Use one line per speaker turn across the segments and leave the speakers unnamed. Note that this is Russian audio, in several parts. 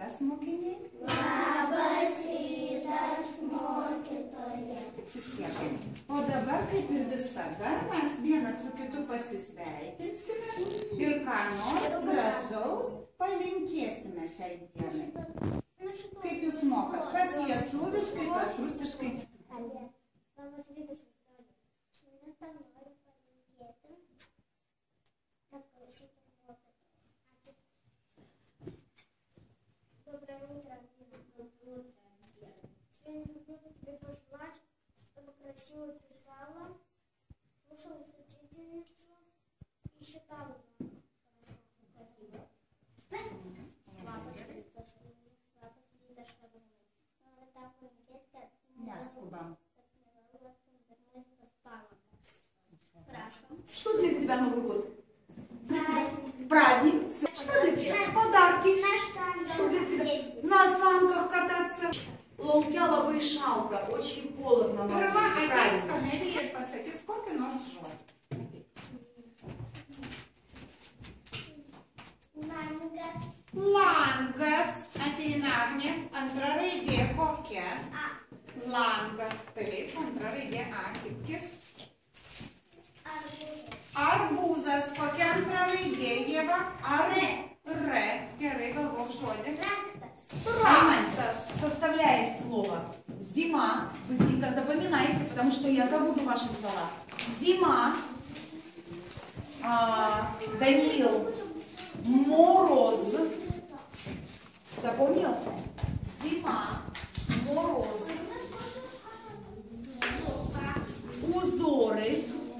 rytas, mokiniai.
Labas rytas, mokytoja.
Atsisėdam. O dabar, kaip ir visada, mes vienas su kitu pasisveikinsime ir ką nors gražaus palinkėsime šiai dienai. Kaip jūs mokat? Kas lietuviškai, kas rusiškai?
Labas rytas, Viktorija. Šiandien tau noriu palinkėti, kad klausytum mokytojos. Доброе утро, Дина. Сегодня буду тебе пожелать, чтобы красиво писала, слушалась учительницу и считала хорошо. Labas rytas,
Neskubam.
Хорошо.
Что для тебя Новый год? Праздник. Что для тебя? Подарки. Что для тебя? На санках кататься.
Laukia labai šalta, очень холодно.
Pirma, ateis Kamilija ir pasakys kokį nors žodį.
Langas.
Langas. Ateina Agnė. Antra raidė kokia? Langas. Taip, antra raidė A. Kipkis. Arbūzas. Kokia antra raidė, Ieva? Are. Re. Gerai, galvok žodį.
Трактас составляет слово зима. Быстренько запоминайте, потому что я забуду ваши слова. Зима. Даниил. Мороз. Запомнил? Зима. Мороз. Узоры.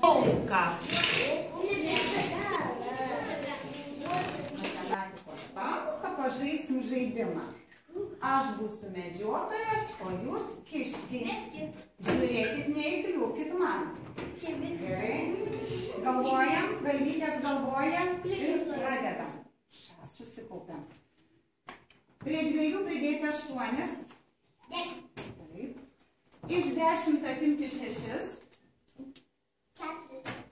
Елка.
Pažaisim žaidimą. Aš būsiu medžiotojas, o jūs kiškiai. Žiūrėkit, neįkliūkit man. Gerai. Galvojam, galvytės galvojam ir pradedam. Susikaupiam. Prie 2 pridėti 8.
10.
Taip. Iš 10 atimti 6.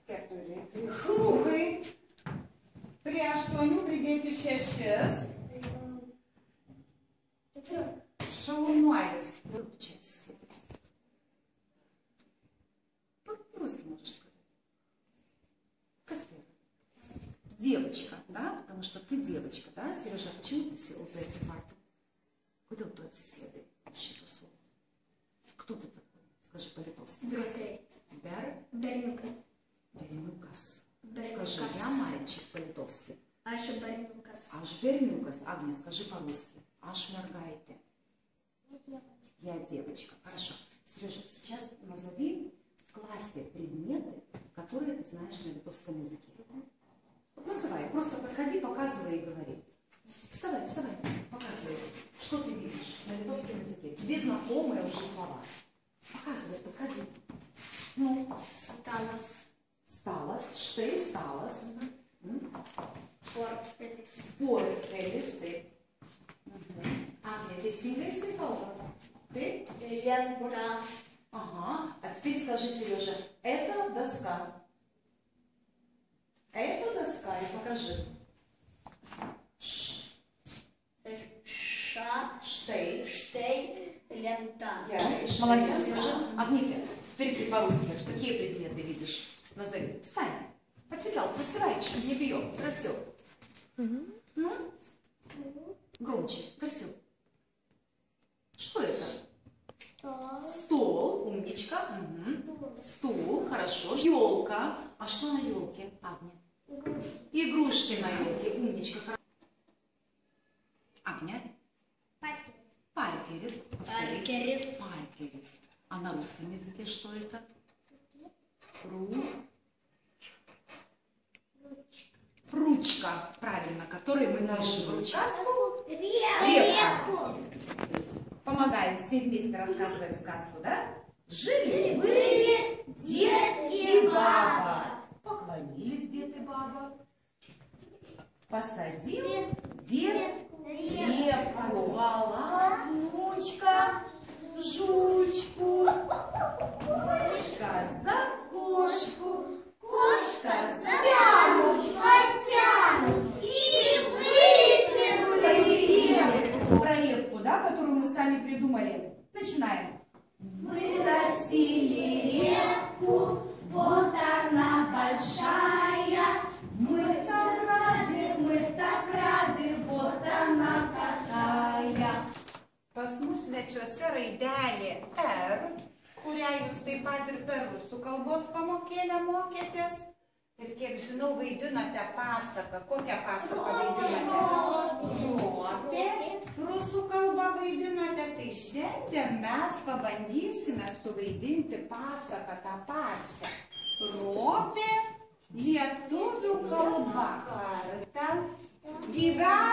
4. Krūgai. Prie 8 pridėti 6. Шауnuolis.
Выключается. По-русски можешь сказать. Костя. Девочка, да? Потому что ты девочка, да? Сережа, почему ты сел за эту парту? Куда ты отсеседы? Что это слово? Кто ты такой? Скажи по-литовски. Бернюкас. Скажи, я мальчик по-литовски.
Аш Бернюкас.
Аш Бернюкас. Агния, скажи по-русски. Аш Маргайте. Я девочка. Хорошо. Сережа, сейчас назови в классе предметы, которые ты знаешь на литовском языке. Вот называй. Просто подходи, показывай и говори. Вставай, вставай. Показывай. Что ты видишь на литовском языке? Тебе знакомые уже слова. Показывай, подходи. Ну.
Сталас.
Сталас. Штей сталас.
Портфелис.
Портфелис. Ты. Агния, ты сильно искала? Ты?
Лента.
Ага. А теперь скажи, Сережа, это доска. Это доска. И покажи. Штей.
Штей. Лента.
Молодец, Сережа. Агника, теперь ты по-русски. Какие предметы видишь? Назови. Встань. Подсекал, просевай, чтобы не бьем. Красиво. Ну? Громче. Красиво. Что это? Стол. Умничка. Стул. Хорошо. Елка. А что на елке, Агния? Игрушки на елке. Умничка. Агния. Паркерис.
Паркерис.
Паркерис. А на русском языке что это? Ручка. Правильно, которой мы научим сказку. Репка. Помогаем, все вместе рассказываем сказку, да? Жили-были дед и баба. Поклонились дед и баба. Посадил дед репку. Звала внучка жучку. Кошка за кошку. Кошка затянут, потянут и вытянули репку.
ir per rusų kalbos pamokėlę mokėtės. Ir kiek žinau, vaidinote pasaką. Kokią pasaką vaidinote? Ropė. Rusų kalbą vaidinote. Tai šiandien mes pabandysime suvaidinti pasaką tą pačią. Ropė lietuvių kalba. Kartą gyvena